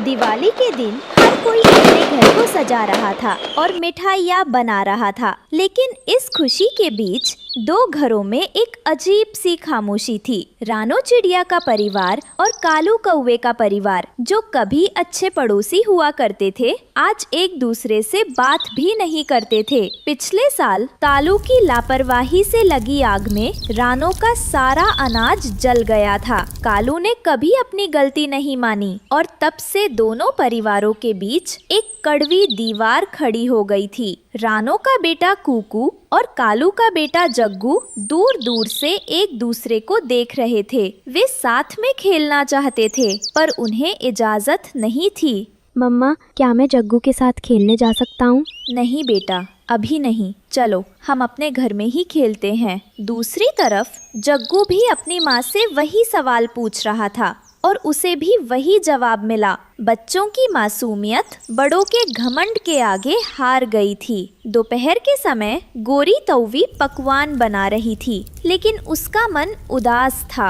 दिवाली के दिन हर कोई अपने घर को सजा रहा था और मिठाइयाँ बना रहा था, लेकिन इस खुशी के बीच दो घरों में एक अजीब सी खामोशी थी। रानो चिड़िया का परिवार और कालू कौवे का परिवार, जो कभी अच्छे पड़ोसी हुआ करते थे, आज एक दूसरे से बात भी नहीं करते थे। पिछले साल कालू की लापरवाही से लगी आग में रानो का सारा अनाज जल गया था। कालू ने कभी अपनी गलती नहीं मानी और तब से दोनों परिवारों के बीच एक कड़वी दीवार खड़ी हो गई थी। रानो का बेटा कुकू और कालू का बेटा जग्गू दूर दूर से एक दूसरे को देख रहे थे। वे साथ में खेलना चाहते थे, पर उन्हें इजाजत नहीं थी। मम्मा, क्या मैं जग्गू के साथ खेलने जा सकता हूँ? नहीं बेटा, अभी नहीं। चलो हम अपने घर में ही खेलते हैं। दूसरी तरफ जग्गू भी अपनी माँ से वही सवाल पूछ रहा था और उसे भी वही जवाब मिला। बच्चों की मासूमियत बड़ों के घमंड के आगे हार गई थी। दोपहर के समय गोरी तौवी पकवान बना रही थी, लेकिन उसका मन उदास था।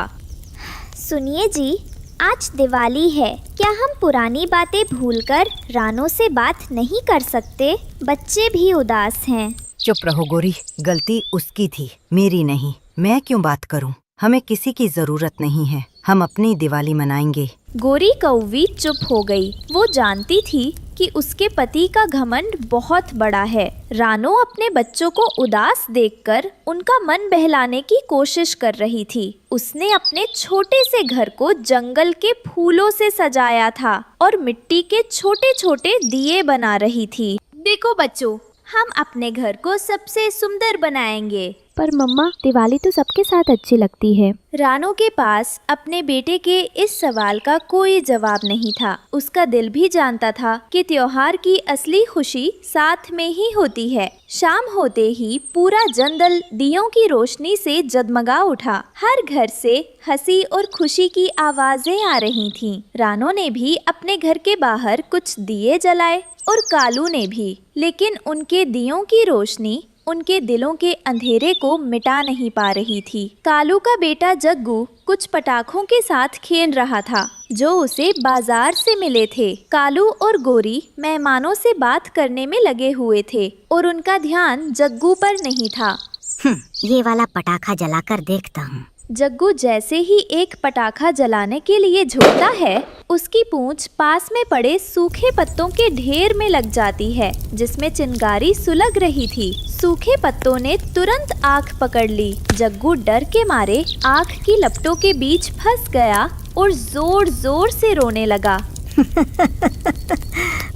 सुनिए जी, आज दिवाली है, क्या हम पुरानी बातें भूलकर रानो से बात नहीं कर सकते? बच्चे भी उदास हैं। चुप रहो गोरी, गलती उसकी थी, मेरी नहीं। मैं क्यों बात करूं? हमें किसी की जरूरत नहीं है, हम अपनी दिवाली मनाएंगे। गोरी कौवी चुप हो गई। वो जानती थी कि उसके पति का घमंड बहुत बड़ा है। रानो अपने बच्चों को उदास देखकर उनका मन बहलाने की कोशिश कर रही थी। उसने अपने छोटे से घर को जंगल के फूलों से सजाया था और मिट्टी के छोटे छोटे दिए बना रही थी। देखो बच्चों, हम अपने घर को सबसे सुंदर बनाएंगे। पर मम्मा, दिवाली तो सबके साथ अच्छी लगती है। रानो के पास अपने बेटे के इस सवाल का कोई जवाब नहीं था। उसका दिल भी जानता था कि त्योहार की असली खुशी साथ में ही होती है। शाम होते ही पूरा जंगल दियों की रोशनी से जगमगा उठा। हर घर से हंसी और खुशी की आवाजें आ रही थीं। रानो ने भी अपने घर के बाहर कुछ दिए जलाए और कालू ने भी, लेकिन उनके दियों की रोशनी उनके दिलों के अंधेरे को मिटा नहीं पा रही थी। कालू का बेटा जग्गू कुछ पटाखों के साथ खेल रहा था जो उसे बाजार से मिले थे। कालू और गोरी मेहमानों से बात करने में लगे हुए थे और उनका ध्यान जग्गू पर नहीं था। ये वाला पटाखा जलाकर देखता हूँ। जग्गू जैसे ही एक पटाखा जलाने के लिए झुकता है, उसकी पूंछ पास में पड़े सूखे पत्तों के ढेर में लग जाती है, जिसमें चिंगारी सुलग रही थी। सूखे पत्तों ने तुरंत आग पकड़ ली। जग्गू डर के मारे आग की लपटों के बीच फंस गया और जोर जोर से रोने लगा।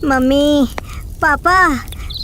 मम्मी, पापा,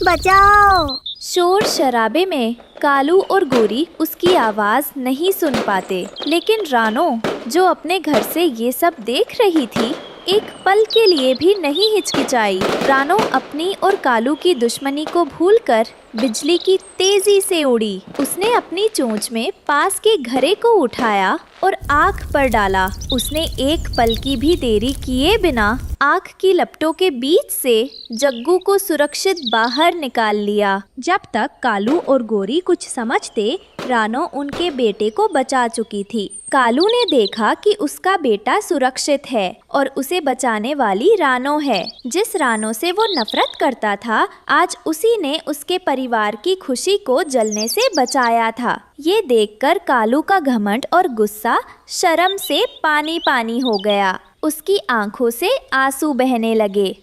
बचाओ! शोर शराबे में कालू और गोरी उसकी आवाज नहीं सुन पाते, लेकिन रानो, जो अपने घर से ये सब देख रही थी, एक पल के लिए भी नहीं हिचकिचाई। रानो अपनी और कालू की दुश्मनी को भूलकर बिजली की तेजी से उड़ी। उसने अपनी चोंच में पास के घड़े को उठाया और आग पर डाला। उसने एक पल की भी देरी किए बिना आग की लपटों के बीच से जग्गू को सुरक्षित बाहर निकाल लिया। जब तक कालू और गोरी कुछ समझते, रानो उनके बेटे को बचा चुकी थी। कालू ने देखा कि उसका बेटा सुरक्षित है और उसे बचाने वाली रानो है। जिस रानो से वो नफरत करता था, आज उसी ने उसके परिवार की खुशी को जलने से बचाया था। ये देखकर कालू का घमंड और गुस्सा शर्म से पानी पानी हो गया। उसकी आंखों से आंसू बहने लगे।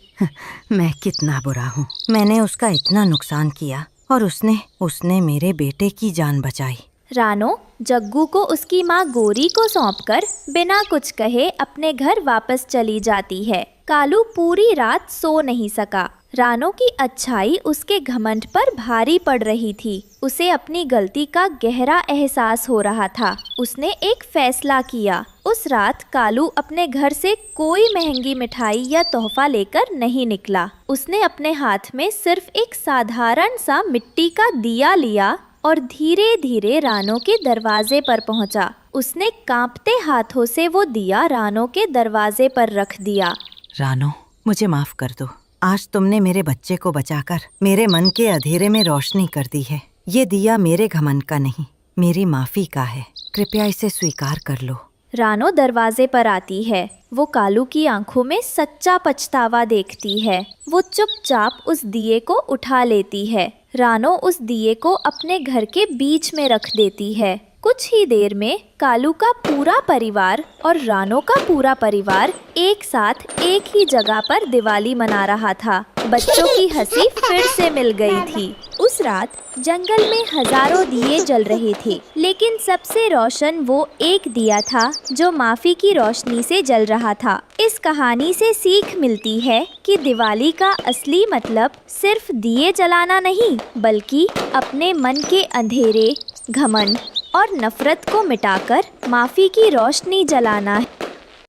मैं कितना बुरा हूँ। मैंने उसका इतना नुकसान किया और उसने मेरे बेटे की जान बचाई। रानो जग्गू को उसकी माँ गोरी को सौंपकर बिना कुछ कहे अपने घर वापस चली जाती है। कालू पूरी रात सो नहीं सका। रानो की अच्छाई उसके घमंड पर भारी पड़ रही थी। उसे अपनी गलती का गहरा एहसास हो रहा था। उसने एक फैसला किया। उस रात कालू अपने घर से कोई महंगी मिठाई या तोहफा लेकर नहीं निकला। उसने अपने हाथ में सिर्फ एक साधारण सा मिट्टी का दिया लिया और धीरे धीरे रानो के दरवाजे पर पहुंचा। उसने कांपते हाथों से वो दिया रानो के दरवाजे पर रख दिया। रानो, मुझे माफ कर दो। आज तुमने मेरे बच्चे को बचाकर मेरे मन के अंधेरे में रोशनी कर दी है। ये दिया मेरे घमंड का नहीं, मेरी माफी का है। कृपया इसे स्वीकार कर लो। रानो दरवाजे पर आती है। वो कालू की आंखों में सच्चा पछतावा देखती है। वो चुपचाप उस दिए को उठा लेती है। रानो उस दिए को अपने घर के बीच में रख देती है। कुछ ही देर में कालू का पूरा परिवार और रानो का पूरा परिवार एक साथ एक ही जगह पर दिवाली मना रहा था। बच्चों की हंसी फिर से मिल गई थी। उस रात जंगल में हजारों दिए जल रहे थे, लेकिन सबसे रोशन वो एक दिया था जो माफी की रोशनी से जल रहा था। इस कहानी से सीख मिलती है कि दिवाली का असली मतलब सिर्फ दिए जलाना नहीं, बल्कि अपने मन के अंधेरे, घमंड और नफरत को मिटाकर माफी की रोशनी जलाना है।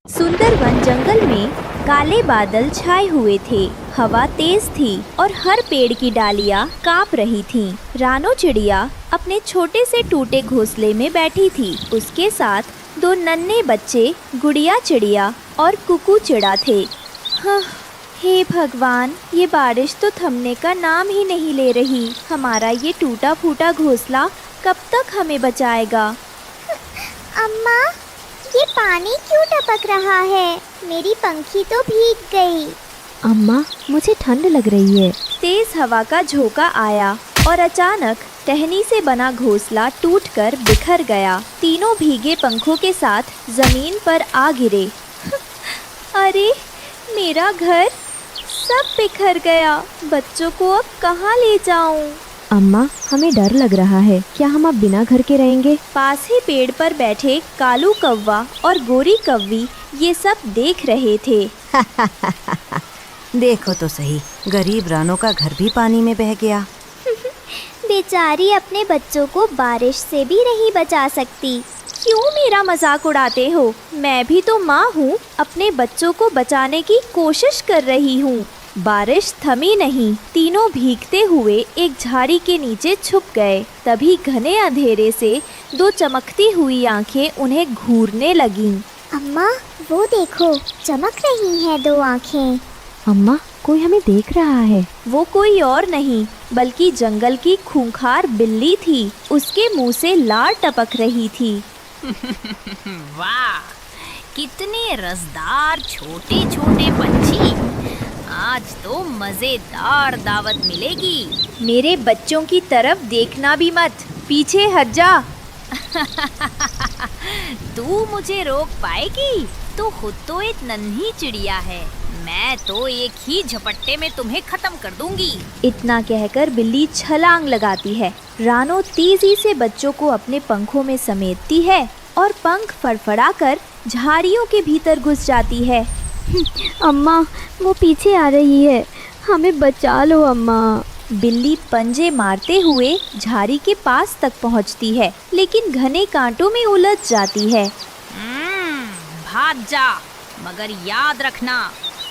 सुंदरवन जंगल में काले बादल छाए हुए थे। हवा तेज थी और हर पेड़ की डालियां कांप रही थीं। रानो चिड़िया अपने छोटे से टूटे घोंसले में बैठी थी। उसके साथ 2 नन्हे बच्चे गुड़िया चिड़िया और कुकू चिड़ा थे। हाँ, हे भगवान, ये बारिश तो थमने का नाम ही नहीं ले रही। हमारा ये टूटा फूटा घोंसला कब तक हमें बचाएगा? अम्मा, ये पानी क्यों टपक रहा है? मेरी पंखी तो भीग गई। अम्मा, मुझे ठंड लग रही है। तेज हवा का झोंका आया और अचानक टहनी से बना घोंसला टूटकर बिखर गया। तीनों भीगे पंखों के साथ जमीन पर आ गिरे। अरे, मेरा घर सब बिखर गया। बच्चों को अब कहाँ ले जाऊं? अम्मा, हमें डर लग रहा है। क्या हम अब बिना घर के रहेंगे? पास ही पेड़ पर बैठे कालू कौवा और गोरी कौवी ये सब देख रहे थे। देखो तो सही, गरीब रानो का घर भी पानी में बह गया। बेचारी अपने बच्चों को बारिश से भी नहीं बचा सकती। क्यों मेरा मजाक उड़ाते हो? मैं भी तो माँ हूँ, अपने बच्चों को बचाने की कोशिश कर रही हूँ। बारिश थमी नहीं। तीनों भीगते हुए एक झाड़ी के नीचे छुप गए। तभी घने अंधेरे से 2 चमकती हुई आंखें उन्हें घूरने लगीं। अम्मा, वो देखो, चमक रही हैं 2 आँखें। अम्मा, कोई हमें देख रहा है। वो कोई और नहीं बल्कि जंगल की खूंखार बिल्ली थी। उसके मुंह से लार टपक रही थी। वाह, कितने रसदार छोटे छोटे पंछी। आज तो मजेदार दावत मिलेगी। मेरे बच्चों की तरफ देखना भी मत, पीछे हट जा। तू मुझे रोक पाएगी? तू खुद तो एक नन्ही चिड़िया है। मैं तो एक ही झपट्टे में तुम्हें खत्म कर दूंगी। इतना कहकर बिल्ली छलांग लगाती है। रानो तेजी से बच्चों को अपने पंखों में समेटती है और पंख फड़फड़ाकर झाड़ियों के भीतर घुस जाती है। अम्मा, वो पीछे आ रही है। हमें बचा लो अम्मा। बिल्ली पंजे मारते हुए झाड़ी के पास तक पहुंचती है, लेकिन घने कांटों में उलझ जाती है। भाग जा, मगर याद रखना,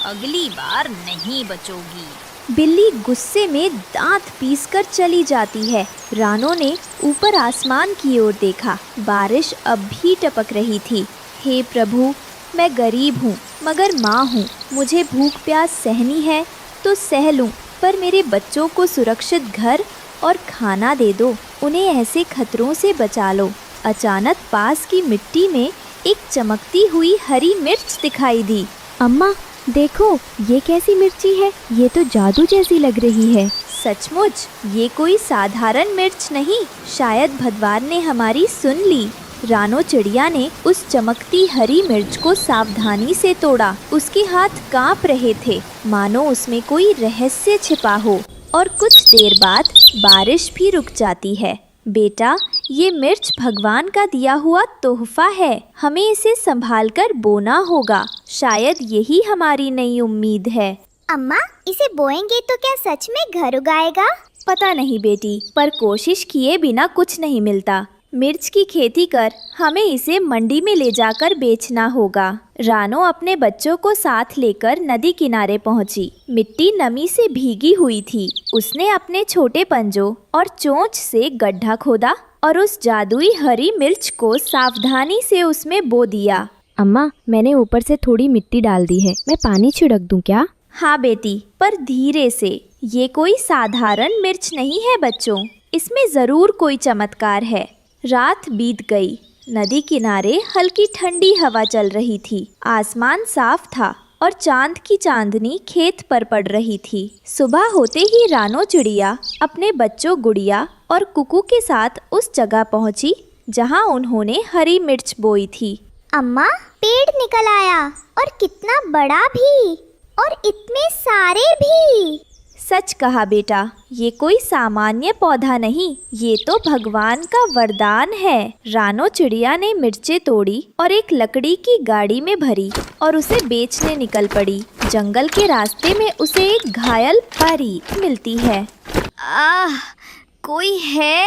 अगली बार नहीं बचोगी। बिल्ली गुस्से में दांत पीसकर चली जाती है। रानो ने ऊपर आसमान की ओर देखा। बारिश अब भी टपक रही थी। हे प्रभु, मैं गरीब हूँ मगर माँ हूँ। मुझे भूख प्यास सहनी है तो सह लूँ, पर मेरे बच्चों को सुरक्षित घर और खाना दे दो। उन्हें ऐसे खतरों से बचा लो। अचानक पास की मिट्टी में एक चमकती हुई हरी मिर्च दिखाई दी। अम्मा, देखो, ये कैसी मिर्ची है? ये तो जादू जैसी लग रही है। सचमुच, ये कोई साधारण मिर्च नहीं। शायद भगवान ने हमारी सुन ली। रानो चिड़िया ने उस चमकती हरी मिर्च को सावधानी से तोड़ा। उसके हाथ कांप रहे थे, मानो उसमें कोई रहस्य छिपा हो। और कुछ देर बाद बारिश भी रुक जाती है। बेटा, ये मिर्च भगवान का दिया हुआ तोहफा है। हमें इसे संभाल कर बोना होगा। शायद यही हमारी नई उम्मीद है। अम्मा, इसे बोएंगे तो क्या सच में घर उगाएगा? पता नहीं बेटी, पर कोशिश किए बिना कुछ नहीं मिलता। मिर्च की खेती कर हमें इसे मंडी में ले जाकर बेचना होगा। रानो अपने बच्चों को साथ लेकर नदी किनारे पहुंची। मिट्टी नमी से भीगी हुई थी। उसने अपने छोटे पंजों और चोंच से गड्ढा खोदा और उस जादुई हरी मिर्च को सावधानी से उसमें बो दिया। अम्मा, मैंने ऊपर से थोड़ी मिट्टी डाल दी है। मैं पानी छिड़क दूं क्या? हाँ बेटी, पर धीरे से। ये कोई साधारण मिर्च नहीं है बच्चों, इसमें जरूर कोई चमत्कार है। रात बीत गई। नदी किनारे हल्की ठंडी हवा चल रही थी। आसमान साफ था और चांद की चांदनी खेत पर पड़ रही थी। सुबह होते ही रानो चिड़िया अपने बच्चों गुड़िया और कुकू के साथ उस जगह पहुंची जहां उन्होंने हरी मिर्च बोई थी। अम्मा, पेड़ निकल आया और कितना बड़ा भी, और इतने सारे भी। सच कहा बेटा, ये कोई सामान्य पौधा नहीं, ये तो भगवान का वरदान है। रानो चिड़िया ने मिर्चें तोड़ी और एक लकड़ी की गाड़ी में भरी और उसे बेचने निकल पड़ी। जंगल के रास्ते में उसे एक घायल परी मिलती है। कोई है?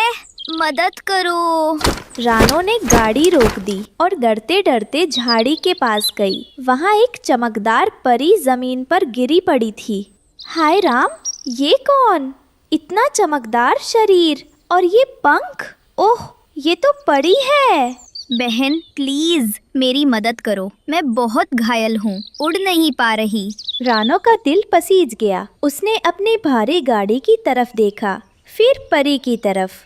मदद करो। रानो ने गाड़ी रोक दी और डरते डरते झाड़ी के पास गई। वहाँ एक चमकदार परी जमीन पर गिरी पड़ी थी। हाय राम, ये कौन? इतना चमकदार शरीर और ये पंख! ओह, ये तो परी है। बहन प्लीज मेरी मदद करो, मैं बहुत घायल हूँ, उड़ नहीं पा रही। रानो का दिल पसीज गया। उसने अपनी भारी गाड़ी की तरफ देखा, फिर परी की तरफ।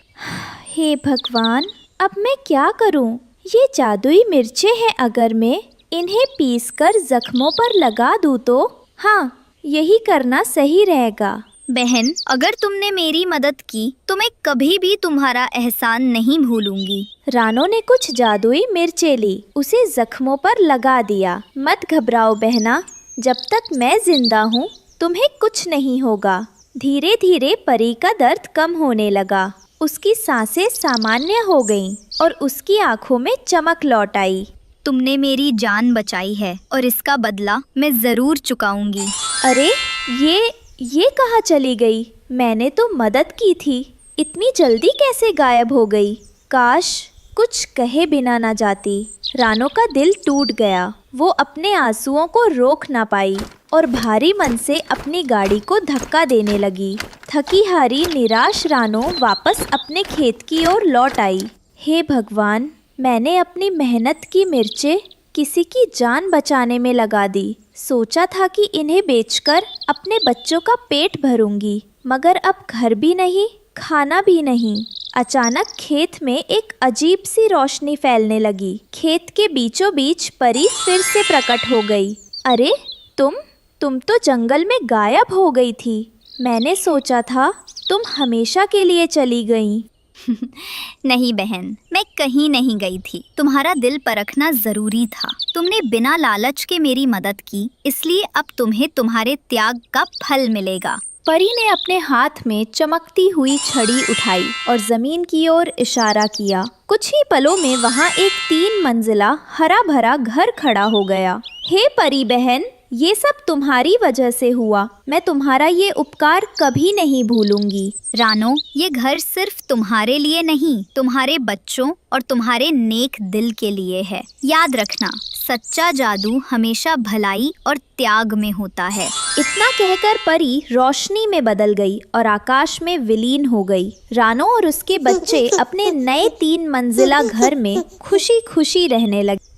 हे भगवान, अब मैं क्या करूं? ये जादुई मिर्चें हैं, अगर मैं इन्हें पीसकर जख्मों पर लगा दूं तो? हाँ, यही करना सही रहेगा। बहन, अगर तुमने मेरी मदद की तो मैं कभी भी तुम्हारा एहसान नहीं भूलूंगी। रानो ने कुछ जादुई मिर्चें ली, उसे जख्मों पर लगा दिया। मत घबराओ बहना, जब तक मैं जिंदा हूँ तुम्हें कुछ नहीं होगा। धीरे धीरे परी का दर्द कम होने लगा। उसकी सांसें सामान्य हो गईं और उसकी आंखों में चमक लौट आई। तुमने मेरी जान बचाई है और इसका बदला मैं जरूर चुकाऊंगी। अरे ये कहाँ चली गई? मैंने तो मदद की थी, इतनी जल्दी कैसे गायब हो गई? काश कुछ कहे बिना ना जाती। रानो का दिल टूट गया। वो अपने आंसुओं को रोक ना पाई और भारी मन से अपनी गाड़ी को धक्का देने लगी। थकी हारी निराश रानो वापस अपने खेत की ओर लौट आई। हे भगवान, मैंने अपनी मेहनत की मिर्चें किसी की जान बचाने में लगा दी। सोचा था कि इन्हें बेचकर अपने बच्चों का पेट भरूंगी, मगर अब घर भी नहीं, खाना भी नहीं। अचानक खेत में एक अजीब सी रोशनी फैलने लगी। खेत के बीचों बीच परी फिर से प्रकट हो गई। अरे तुम तो जंगल में गायब हो गई थी। मैंने सोचा था तुम हमेशा के लिए चली गई। नहीं बहन, मैं कहीं नहीं गई थी। तुम्हारा दिल परखना जरूरी था। तुमने बिना लालच के मेरी मदद की, इसलिए अब तुम्हें तुम्हारे त्याग का फल मिलेगा। परी ने अपने हाथ में चमकती हुई छड़ी उठाई और जमीन की ओर इशारा किया। कुछ ही पलों में वहाँ एक 3 मंजिला हरा भरा घर खड़ा हो गया। हे परी बहन, ये सब तुम्हारी वजह से हुआ। मैं तुम्हारा ये उपकार कभी नहीं भूलूंगी। रानो, ये घर सिर्फ तुम्हारे लिए नहीं, तुम्हारे बच्चों और तुम्हारे नेक दिल के लिए है। याद रखना, सच्चा जादू हमेशा भलाई और त्याग में होता है। इतना कहकर परी रोशनी में बदल गई और आकाश में विलीन हो गई। रानो और उसके बच्चे अपने नए 3 मंजिला घर में खुशी खुशी रहने लगे।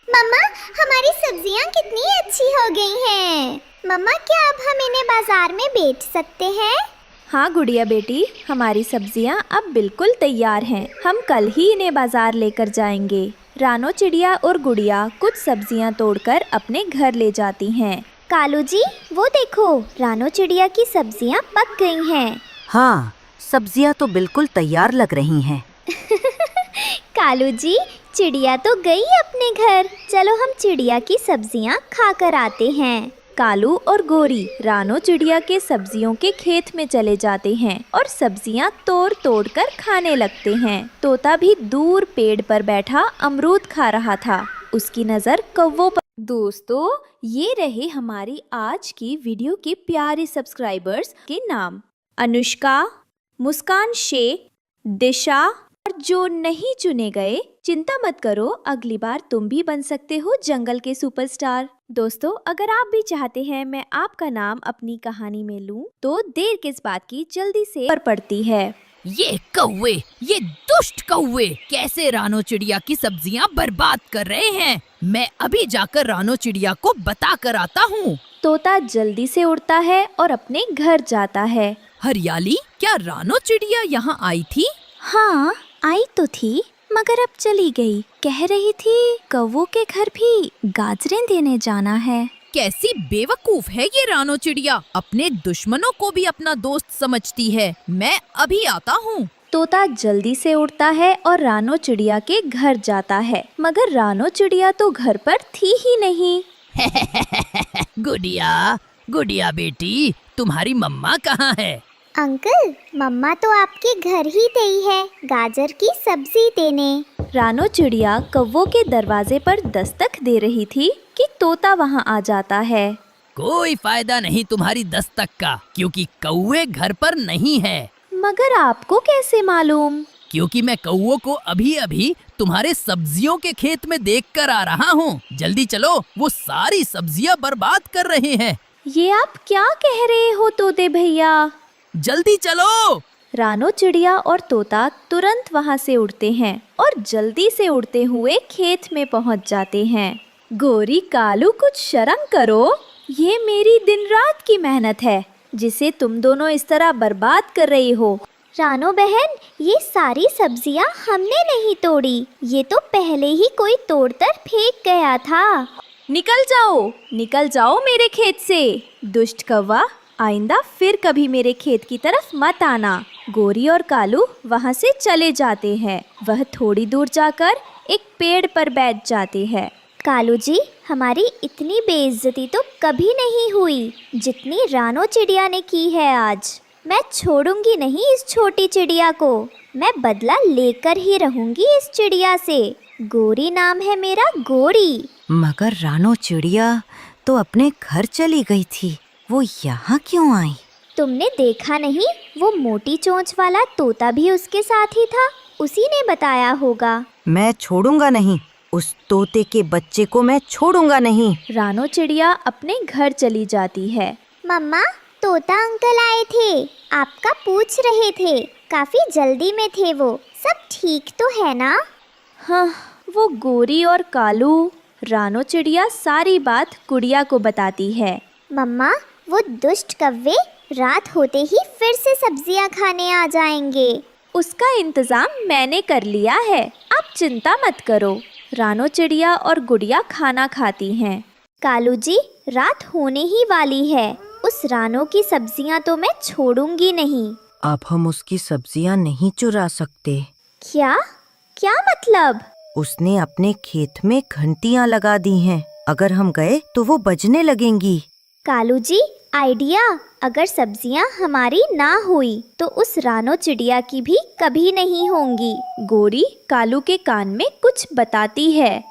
मम्मा, हमारी सब्जियां कितनी अच्छी हो गई हैं। मम्मा, क्या अब हम इन्हें बाजार में बेच सकते हैं? हाँ गुड़िया बेटी, हमारी सब्जियां अब बिल्कुल तैयार हैं। हम कल ही इन्हें बाजार लेकर जाएंगे। रानो चिड़िया और गुड़िया कुछ सब्जियां तोड़कर अपने घर ले जाती हैं। कालू जी, वो देखो, रानो चिड़िया की सब्जियां पक गई हैं। हाँ, सब्जियां तो बिल्कुल तैयार लग रही हैं। कालू जी, चिड़िया तो गई अपने घर। चलो हम चिड़िया की सब्जियां खाकर आते हैं। कालू और गोरी रानो चिड़िया के सब्जियों के खेत में चले जाते हैं और सब्जियां तोड़ तोड़ कर खाने लगते हैं। तोता भी दूर पेड़ पर बैठा अमरूद खा रहा था। उसकी नज़र कौवों पर। दोस्तों, ये रहे हमारी आज की वीडियो के प्यारे सब्सक्राइबर्स के नाम। अनुष्का, मुस्कान शेख, दिशा और जो नहीं चुने गए, चिंता मत करो, अगली बार तुम भी बन सकते हो जंगल के सुपरस्टार। दोस्तों, अगर आप भी चाहते हैं मैं आपका नाम अपनी कहानी में लूं, तो देर किस बात की, जल्दी से पर पड़ती है। ये कौवे, ये दुष्ट कौवे कैसे रानो चिड़िया की सब्जियां बर्बाद कर रहे हैं। मैं अभी जाकर रानो चिड़िया को बता कर आता हूँ। तोता जल्दी से उड़ता है और अपने घर जाता है। हरियाली, क्या रानो चिड़िया यहाँ आई थी? हाँ, आई तो थी, मगर अब चली गई। कह रही थी कौवों के घर भी गाजरें देने जाना है। कैसी बेवकूफ है ये रानो चिड़िया, अपने दुश्मनों को भी अपना दोस्त समझती है। मैं अभी आता हूँ। तोता जल्दी से उड़ता है और रानो चिड़िया के घर जाता है, मगर रानो चिड़िया तो घर पर थी ही नहीं। गुड़िया, गुड़िया बेटी, तुम्हारी मम्मा कहाँ है? अंकल, मम्मा तो आपके घर ही गई है गाजर की सब्जी देने। रानो चिड़िया कौवों के दरवाजे पर दस्तक दे रही थी कि तोता वहाँ आ जाता है। कोई फायदा नहीं तुम्हारी दस्तक का, क्योंकि कौवे घर पर नहीं है। मगर आपको कैसे मालूम? क्योंकि मैं कौवों को अभी अभी तुम्हारे सब्जियों के खेत में देख कर आ रहा हूँ। जल्दी चलो, वो सारी सब्जियाँ बर्बाद कर रहे हैं। ये आप क्या कह रहे हो तोते भैया? जल्दी चलो। रानो चिड़िया और तोता तुरंत वहाँ से उड़ते हैं और जल्दी से उड़ते हुए खेत में पहुँच जाते हैं। गोरी कालू, कुछ शर्म करो। ये मेरी दिन रात की मेहनत है जिसे तुम दोनों इस तरह बर्बाद कर रही हो। रानो बहन, ये सारी सब्जियां हमने नहीं तोड़ी, ये तो पहले ही कोई तोड़कर फेंक गया था। निकल जाओ मेरे खेत से। दुष्ट कौवा, आइंदा फिर कभी मेरे खेत की तरफ मत आना। गोरी और कालू वहाँ से चले जाते हैं। वह थोड़ी दूर जाकर एक पेड़ पर बैठ जाते हैं। कालू जी, हमारी इतनी बेइज्जती तो कभी नहीं हुई जितनी रानो चिड़िया ने की है आज। मैं छोड़ूंगी नहीं इस छोटी चिड़िया को। मैं बदला लेकर ही रहूंगी इस चिड़िया से। गोरी नाम है मेरा, गोरी। मगर रानो चिड़िया तो अपने घर चली गई थी, वो यहाँ क्यों आई? तुमने देखा नहीं, वो मोटी चोंच वाला तोता भी उसके साथ ही था। उसी ने बताया होगा। मैं छोड़ूंगा नहीं, उस तोते के बच्चे को मैं छोड़ूंगा नहीं। रानो चिड़िया अपने घर चली जाती है। मम्मा, तोता अंकल आए थे, आपका पूछ रहे थे। काफी जल्दी में थे वो। सब ठीक तो है ना? हाँ, वो गोरी और कालू। रानो चिड़िया सारी बात गुड़िया को बताती है। मम्मा, वो दुष्ट कव्वे रात होते ही फिर से सब्जियां खाने आ जाएंगे। उसका इंतजाम मैंने कर लिया है, आप चिंता मत करो। रानो चिड़िया और गुड़िया खाना खाती हैं। कालू जी, रात होने ही वाली है। उस रानो की सब्जियां तो मैं छोड़ूंगी नहीं। अब हम उसकी सब्जियां नहीं चुरा सकते। क्या? क्या मतलब? उसने अपने खेत में घंटियां लगा दी हैं। अगर हम गए तो वो बजने लगेंगी। कालू जी, आइडिया। अगर सब्जियां हमारी ना हुई तो उस रानो चिड़िया की भी कभी नहीं होंगी। गोरी कालू के कान में कुछ बताती है।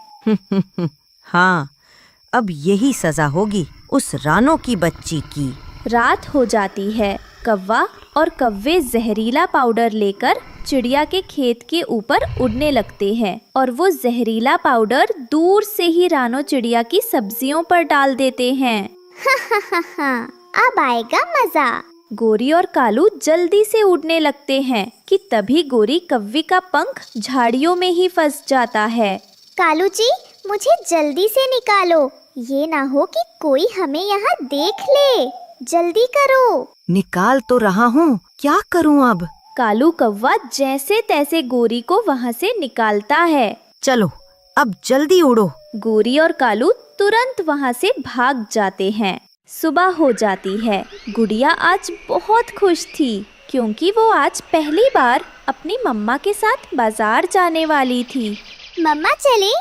हाँ, अब यही सजा होगी उस रानो की बच्ची की। रात हो जाती है। कौवा और कौवे जहरीला पाउडर लेकर चिड़िया के खेत के ऊपर उड़ने लगते हैं और वो जहरीला पाउडर दूर से ही रानो चिड़िया की सब्जियों पर डाल देते हैं। अब आएगा मजा। गोरी और कालू जल्दी से उड़ने लगते हैं कि तभी गोरी कौवे का पंख झाड़ियों में ही फंस जाता है। कालू जी, मुझे जल्दी से निकालो। ये ना हो कि कोई हमें यहाँ देख ले। जल्दी करो। निकाल तो रहा हूँ, क्या करूँ अब? कालू कौवा जैसे तैसे गोरी को वहाँ से निकालता है। चलो, अब जल्दी उड़ो। गोरी और कालू तुरंत वहाँ से भाग जाते हैं। सुबह हो जाती है। गुड़िया आज बहुत खुश थी क्योंकि वो आज पहली बार अपनी मम्मा के साथ बाजार जाने वाली थी। मम्मा चले?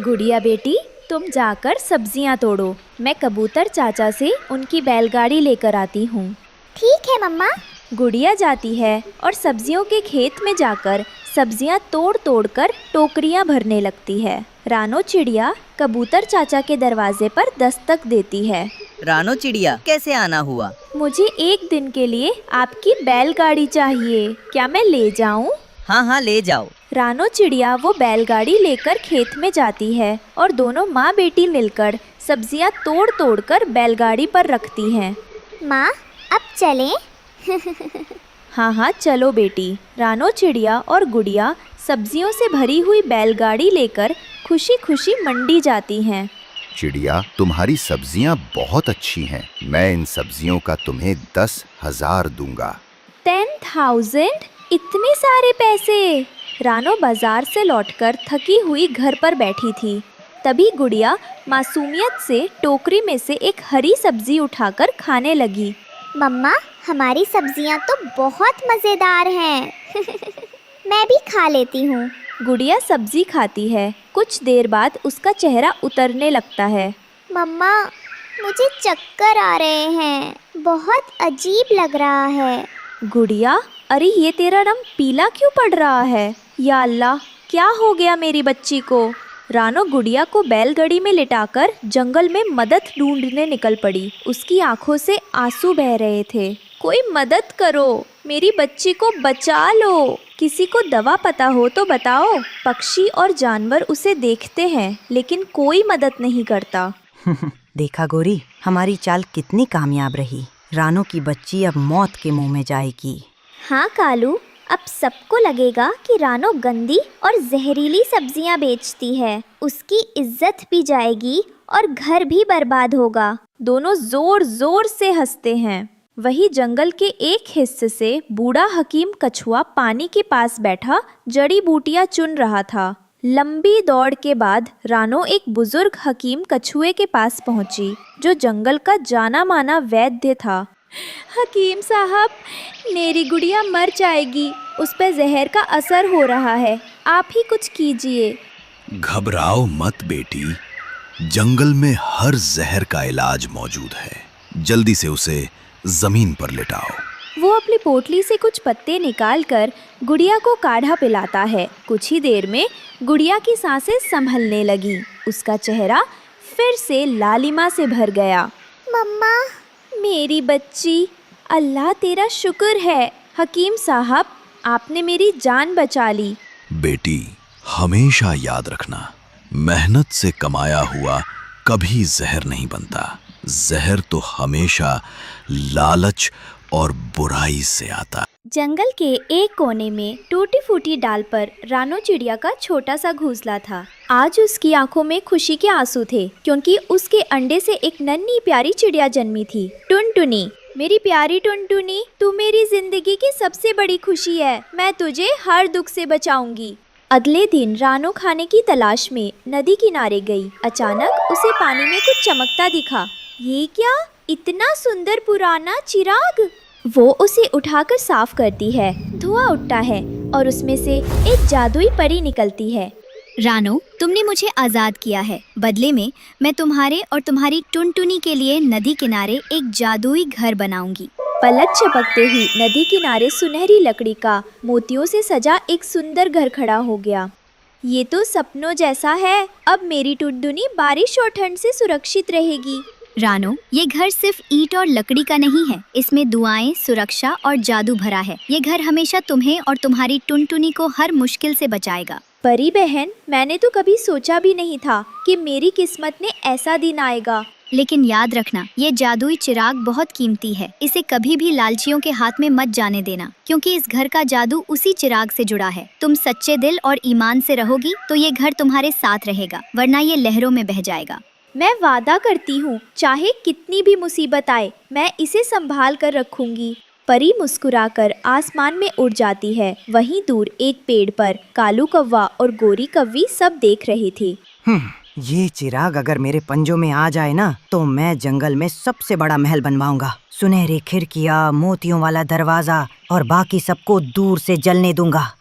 गुड़िया बेटी, तुम जाकर सब्जियां तोड़ो। मैं कबूतर चाचा से उनकी बैलगाड़ी लेकर आती हूँ। ठीक है मम्मा। गुड़िया जाती है और सब्जियों के खेत में जाकर सब्जियां तोड़ तोड़ कर टोकरियां भरने लगती है। रानो चिड़िया कबूतर चाचा के दरवाजे पर दस्तक देती है। रानो चिड़िया, कैसे आना हुआ? मुझे एक दिन के लिए आपकी बैलगाड़ी चाहिए, क्या मैं ले जाऊं? हाँ, ले जाओ। रानो चिड़िया वो बैलगाड़ी लेकर खेत में जाती है और दोनों माँ बेटी मिलकर सब्जियां तोड़ तोड़ कर बैलगाड़ी पर रखती हैं। माँ, अब चलें? हाँ, चलो बेटी। रानो चिड़िया और गुड़िया सब्जियों से भरी हुई बैलगाड़ी लेकर खुशी खुशी मंडी जाती हैं। चिड़िया, तुम्हारी सब्जियां बहुत अच्छी हैं। मैं इन सब्जियों का तुम्हें 10,000 दूंगा। 10,000? इतने सारे पैसे? रानो बाजार से लौटकर थकी हुई घर पर बैठी थी। तभी गुड़िया मासूमियत से टोकरी में से एक हरी सब्जी उठाकर खाने लगी। मम्मा, हमारी सब्जियां तो बहुत मज़ेदार हैं। मैं भी खा लेती हूँ। गुड़िया सब्जी खाती है। कुछ देर बाद उसका चेहरा उतरने लगता है। मम्मा, मुझे चक्कर आ रहे हैं, बहुत अजीब लग रहा है। गुड़िया, अरे ये तेरा रंग पीला क्यों पड़ रहा है? या अल्लाह, क्या हो गया मेरी बच्ची को? रानो गुड़िया को बैलगाड़ी में लिटाकर जंगल में मदद ढूंढने निकल पड़ी। उसकी आंखों से आंसू बह रहे थे। कोई मदद करो, मेरी बच्ची को बचा लो। किसी को दवा पता हो तो बताओ। पक्षी और जानवर उसे देखते हैं लेकिन कोई मदद नहीं करता। देखा गोरी, हमारी चाल कितनी कामयाब रही। रानो की बच्ची अब मौत के मुंह में जाएगी। हाँ कालू, अब सबको लगेगा कि रानो गंदी और जहरीली सब्जियां बेचती है। उसकी इज्जत भी जाएगी और घर भी बर्बाद होगा। दोनों जोर जोर से हंसते हैं। वही जंगल के एक हिस्से से बूढ़ा हकीम कछुआ पानी के पास बैठा जड़ी बूटियां चुन रहा था। लंबी दौड़ के बाद रानो एक बुजुर्ग हकीम कछुए के पास पहुंची, जो जंगल का जाना माना वैद्य था। हकीम साहब, मेरी गुड़िया मर जाएगी, उस पर जहर का असर हो रहा है, आप ही कुछ कीजिए। घबराओ मत बेटी, जंगल में हर जहर का इलाज मौजूद है। जल्दी से उसे जमीन पर लिटाओ। वो अपनी पोटली से कुछ पत्ते निकालकर गुड़िया को काढ़ा पिलाता है। कुछ ही देर में गुड़िया की सांसें संभलने लगी। उसका चेहरा फिर से लालिमा से भर गया। मम्मा, मेरी बच्ची, अल्लाह तेरा शुक्र है। हकीम साहब, आपने मेरी जान बचा ली। बेटी, हमेशा याद रखना, मेहनत से कमाया हुआ कभी जहर नहीं बनता। जहर तो हमेशा लालच और बुराई से आता। जंगल के एक कोने में टूटी फूटी डाल पर रानो चिड़िया का छोटा सा घोंसला था। आज उसकी आंखों में खुशी के आंसू थे, क्योंकि उसके अंडे से एक नन्ही प्यारी चिड़िया जन्मी थी, टुनटुनी। मेरी प्यारी टुनटुनी, तू मेरी जिंदगी की सबसे बड़ी खुशी है। मैं तुझे हर दुख से बचाऊंगी। अगले दिन रानो खाने की तलाश में नदी किनारे गई। अचानक उसे पानी में कुछ चमकता दिखा। ये क्या, इतना सुंदर पुराना चिराग! वो उसे उठाकर साफ करती है। धुआं उठता है और उसमें से एक जादुई परी निकलती है। रानो, तुमने मुझे आज़ाद किया है। बदले में मैं तुम्हारे और तुम्हारी टुनटुनी के लिए नदी किनारे एक जादुई घर बनाऊंगी। पलक झपकते ही नदी किनारे सुनहरी लकड़ी का मोतियों से सजा एक सुंदर घर खड़ा हो गया। ये तो सपनों जैसा है। अब मेरी टुनटुनी बारिश और ठंड से सुरक्षित रहेगी। रानो, ये घर सिर्फ ईंट और लकड़ी का नहीं है। इसमें दुआएं, सुरक्षा और जादू भरा है। ये घर हमेशा तुम्हें और तुम्हारी टुनटुनी को हर मुश्किल से बचाएगा। परी बहन, मैंने तो कभी सोचा भी नहीं था कि मेरी किस्मत में ऐसा दिन आएगा। लेकिन याद रखना, ये जादुई चिराग बहुत कीमती है। इसे कभी भी लालचियों के हाथ में मत जाने देना, क्योंकि इस घर का जादू उसी चिराग से जुड़ा है। तुम सच्चे दिल और ईमान से रहोगी तो ये घर तुम्हारे साथ रहेगा, वरना ये लहरों में बह जाएगा। मैं वादा करती हूँ, चाहे कितनी भी मुसीबत आए, मैं इसे संभाल कर रखूंगी। परी मुस्कुराकर आसमान में उड़ जाती है। वहीं दूर एक पेड़ पर कालू कौवा और गोरी कौवी सब देख रही थी। ये चिराग अगर मेरे पंजों में आ जाए ना, तो मैं जंगल में सबसे बड़ा महल बनवाऊंगा। सुनहरी खिड़कियाँ, मोतियों वाला दरवाजा और बाकी सबको दूर से जलने दूंगा।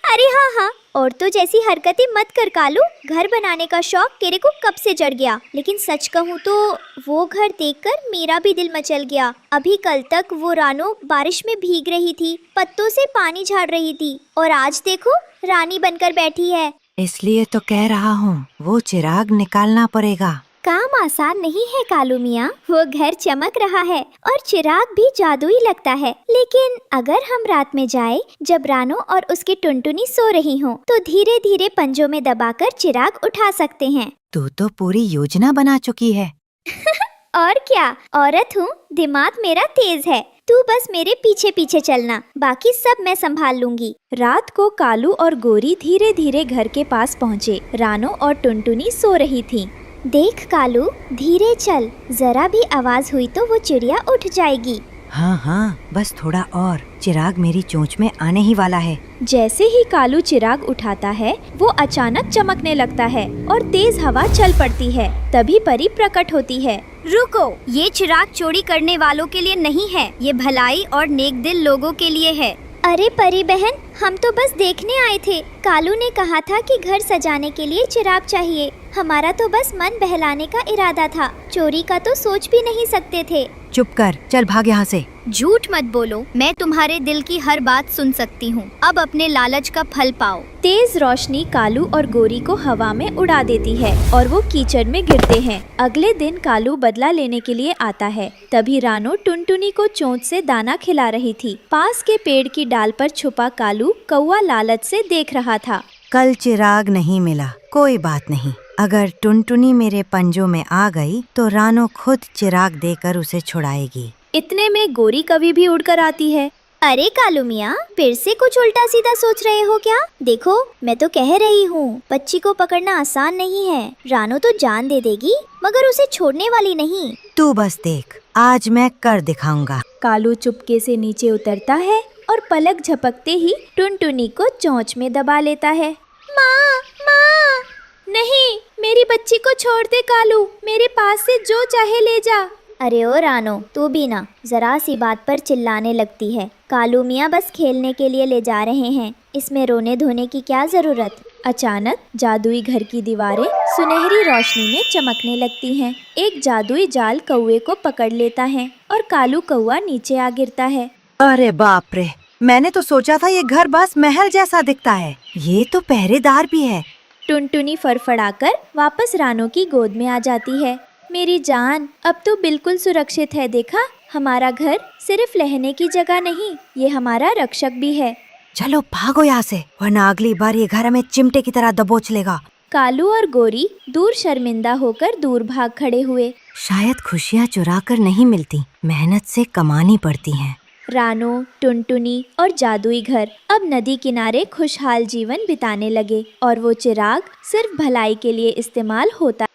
अरे हाँ हाँ, और तो जैसी हरकतें मत कर कालू। घर बनाने का शौक तेरे को कब से चढ़ गया। लेकिन सच कहूँ तो वो घर देखकर मेरा भी दिल मचल गया। अभी कल तक वो रानो बारिश में भीग रही थी, पत्तों से पानी झाड़ रही थी, और आज देखो रानी बनकर बैठी है। इसलिए तो कह रहा हूँ, वो चिराग निकालना पड़ेगा। काम आसान नहीं है कालू मियाँ। वो घर चमक रहा है और चिराग भी जादुई लगता है। लेकिन अगर हम रात में जाए, जब रानो और उसकी टुनटुनी सो रही हो, तो धीरे धीरे पंजों में दबाकर चिराग उठा सकते हैं। तू तो पूरी योजना बना चुकी है। और क्या, औरत हूँ, दिमाग मेरा तेज है। तू बस मेरे पीछे पीछे चलना, बाकी सब मैं संभाल लूंगी। रात को कालू और गोरी धीरे धीरे घर के पास पहुँचे। रानो और टुनटुनी सो रही थी। देख कालू, धीरे चल, जरा भी आवाज हुई तो वो चिड़िया उठ जाएगी। हाँ हाँ, बस थोड़ा और, चिराग मेरी चोंच में आने ही वाला है। जैसे ही कालू चिराग उठाता है वो अचानक चमकने लगता है और तेज हवा चल पड़ती है। तभी परी प्रकट होती है। रुको, ये चिराग चोरी करने वालों के लिए नहीं है, ये भलाई और नेक दिल लोगों के लिए है। अरे परी बहन, हम तो बस देखने आए थे। कालू ने कहा था कि घर सजाने के लिए चिराग चाहिए। हमारा तो बस मन बहलाने का इरादा था, चोरी का तो सोच भी नहीं सकते थे। चुप कर, चल भाग यहाँ से। झूठ मत बोलो, मैं तुम्हारे दिल की हर बात सुन सकती हूँ। अब अपने लालच का फल पाओ। तेज रोशनी कालू और गोरी को हवा में उड़ा देती है और वो कीचड़ में गिरते हैं। अगले दिन कालू बदला लेने के लिए आता है। तभी रानो टुनटुनी को चोंच से दाना खिला रही थी। पास के पेड़ की डाल पर छुपा कालू कौवा लालच से देख रहा था। कल चिराग नहीं मिला, कोई बात नहीं। अगर टुनटुनी मेरे पंजों में आ गई तो रानो खुद चिराग देकर उसे छुड़ाएगी। इतने में गोरी कवि भी उड़कर आती है। अरे कालू मियाँ, फिर से कुछ उल्टा सीधा सोच रहे हो क्या? देखो, मैं तो कह रही हूँ, बच्ची को पकड़ना आसान नहीं है। रानो तो जान दे देगी, मगर उसे छोड़ने वाली नहीं। तू बस देख, आज मैं कर दिखाऊंगा। कालू चुपके से नीचे उतरता है और पलक झपकते ही टुनटुनी को चोंच में दबा लेता है। माँ, माँ! नहीं, मेरी बच्ची को छोड़ दे कालू, मेरे पास से जो चाहे ले जा। अरे ओ रानो, तू भी ना जरा सी बात पर चिल्लाने लगती है। कालू मियाँ बस खेलने के लिए ले जा रहे हैं, इसमें रोने धोने की क्या जरूरत। अचानक जादुई घर की दीवारें सुनहरी रोशनी में चमकने लगती हैं। एक जादुई जाल कौवे को पकड़ लेता है और कालू कौवा नीचे आ गिरता है। अरे बाप रे, मैंने तो सोचा था ये घर बस महल जैसा दिखता है, ये तो पहरेदार भी है। टुनटुनी फड़फड़ाकर वापस रानो की गोद में आ जाती है। मेरी जान, अब तो बिल्कुल सुरक्षित है। देखा, हमारा घर सिर्फ रहने की जगह नहीं, ये हमारा रक्षक भी है। चलो भागो यहाँ से, वरना अगली बार ये घर हमें चिमटे की तरह दबोच लेगा। कालू और गोरी दूर शर्मिंदा होकर दूर भाग खड़े हुए। शायद खुशियाँ चुरा कर नहीं मिलती, मेहनत से कमानी पड़ती हैं। रानो, टुनटुनी और जादुई घर अब नदी किनारे खुशहाल जीवन बिताने लगे और वो चिराग सिर्फ भलाई के लिए इस्तेमाल होता